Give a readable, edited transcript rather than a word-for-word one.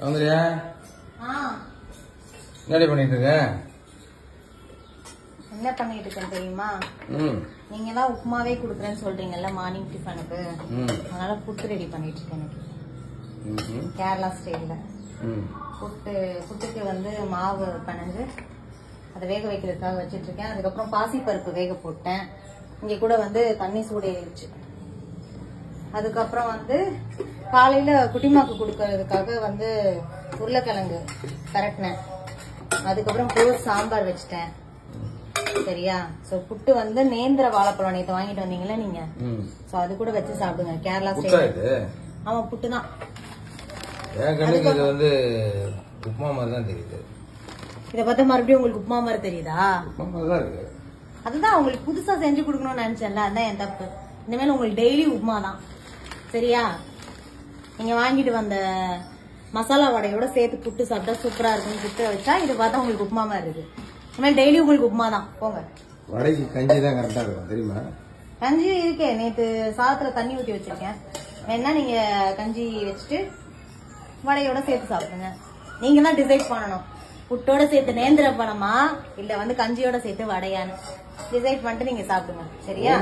சௌந்தர்யா என்னடி பண்ணிட்டு இருக்க? என்ன பண்ணிட்டு இருக்கேன் தெரியுமா? நீங்க எல்லாம் உப்புமாவே குடுக்குறேன்னு சொல்றீங்கல்ல மார்னிங் டிஃபனுக்கு, அதனால புட்டு ரெடி பண்ணிட்டு இருக்கேன் எனக்கு கேரளா ஸ்டைல்ல. புட்டுக்கு வந்து மாவு பனஞ்சு அதை வேக வைக்கிறதுக்காக வச்சிட்டு இருக்கேன். அதுக்கப்புறம் பாசி பருப்பு வேக போட்டேன். இங்க கூட வந்து தண்ணி சூடேறிடுச்சு. அதுக்கப்புறம் வந்து காலையில குட்டிமாக்கு கொடுக்கறதுக்காக வந்து உருளைக்கிழங்கு கரெக்ட்னேன். அதுக்கப்புறம் கோஸ் சாம்பார் வச்சுட்டேன். சரியா? சோ புட்டு வந்து நேந்திர வாழைப்பழம் நேத்து வாங்கிட்டு வந்தீங்களா நீங்க, சோ அது கூட வச்சு சாப்பிடுங்க கேரளா ஸ்டைல். ஆமா புட்டு தான். இது வந்து உப்புமா மாதிரி தான் தெரியுது. இத பார்த்தா மறுபடியும் உங்களுக்கு உப்புமா மாதிரி தெரியுதா? அதுதான் உங்களுக்கு புதுசா செஞ்சு கொடுக்கணும்னு நினைச்சேன்ல, அதான் என் தப்பு. இனிமேல் உங்களுக்கு டெய்லி உப்புமா தான். சரியா? நீங்க வாங்கிட்டு வந்த மசாலா வடையோட சேர்த்து புட்டு சாப்பிட்டா சூப்பரா இருக்கும். புட்டு வச்சா இது பார்த்தா உங்களுக்கு உப்புமா மாதிரி இருக்கு. இனிமேல் டெய்லி உங்களுக்கு உப்புமா தான். போங்க. வடைக்கு கஞ்சி தான் கரெக்டா இருக்கும் தெரியுமா? கஞ்சி இருக்கே, நேத்து சாதத்துல தண்ணி ஊத்தி வச்சிருக்கேன். வேணா நீங்க கஞ்சி வச்சுட்டு வடையோட சேர்த்து சாப்பிடுங்க. நீங்க தான் டிசைட் பண்ணணும், புட்டோட சேர்த்து நேந்திர பழமா இல்ல வந்து கஞ்சியோட சேர்த்து வடையான்னு டிசைட் பண்ணிட்டு நீங்க சாப்பிடுங்க. சரியா?